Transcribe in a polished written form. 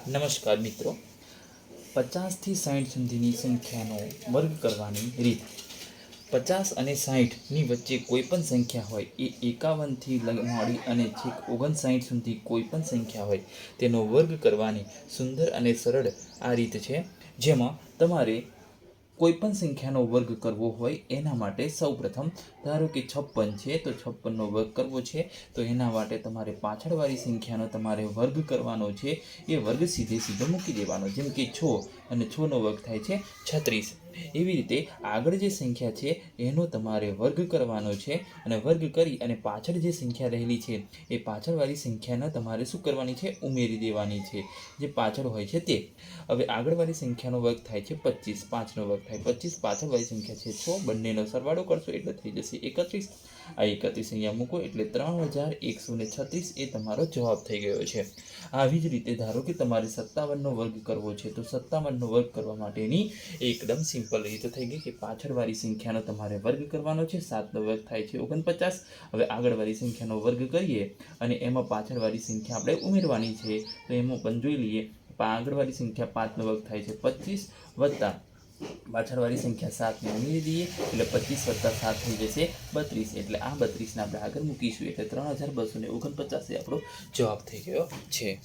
નમસ્કાર મિત્રો, 50 થી 60 સુધીની સંખ્યાનો વર્ગ કરવાની રીત. 50 અને 60ની વચ્ચે કોઈ પણ સંખ્યા હોય એ 51થી મળી અને છેક 59 સુધી કોઈ પણ સંખ્યા હોય તેનો વર્ગ કરવાની સુંદર અને સરળ આ રીત છે, જેમાં તમારે કોઈ પણ સંખ્યાનો વર્ગ કરવો હોય એના માટે સૌપ્રથમ ધારો કે 56 છે તો 56નો વર્ગ કરવો છે તો એના માટે તમારે પાછળવાળી સંખ્યાનો તમારે વર્ગ કરવાનો છે. એ વર્ગ સીધો મૂકી દેવાનો, જેમ કે 6 અને 6નો વર્ગ થાય છે 36. એવી રીતે આગળ જે સંખ્યા છે એનો તમારે વર્ગ કરવાનો છે અને વર્ગ કરી અને પાછળ જે સંખ્યા રહેલી છે એ પાછળવાળી સંખ્યાને તમારે શું કરવાની છે, ઉમેરી દેવાની છે, જે પાછળ હોય છે તે. હવે આગળવાળી સંખ્યાનો વર્ગ થાય છે 25, 5નો વર્ગ થાય 25, પાછળવાળી સંખ્યા છે 6, બંનેનો સરવાળો કરશો એટલે થઈ જશે 31. આ 31 અહીંયા મૂકો એટલે 3136 એ તમારો જવાબ થઈ ગયો છે. આવી જ રીતે ધારો કે તમારે 57નો વર્ગ કરવો છે તો 57નો વર્ગ કરવા માટેની એકદમ સિમ્પલ રીત થઈ ગઈ કે પાછળવાળી સંખ્યાનો તમારે વર્ગ કરવાનો છે. 7નો વર્ગ થાય છે 49. હવે આગળવાળી સંખ્યાનો વર્ગ કરીએ અને એમાં પાછળવાળી સંખ્યા આપણે ઉમેરવાની છે, તો એમાં પણ જોઈ લઈએ. આગળવાળી સંખ્યા 5નો વર્ગ થાય છે 25 વત્તા પાછળવાળી સંખ્યા 7ને ઉમેરી દઈએ એટલે 25 + 7 થઈ જશે 32. એટલે આ 32ને આપણે આગળ મૂકીશું એટલે 3249 એ આપણો જવાબ થઈ ગયો છે.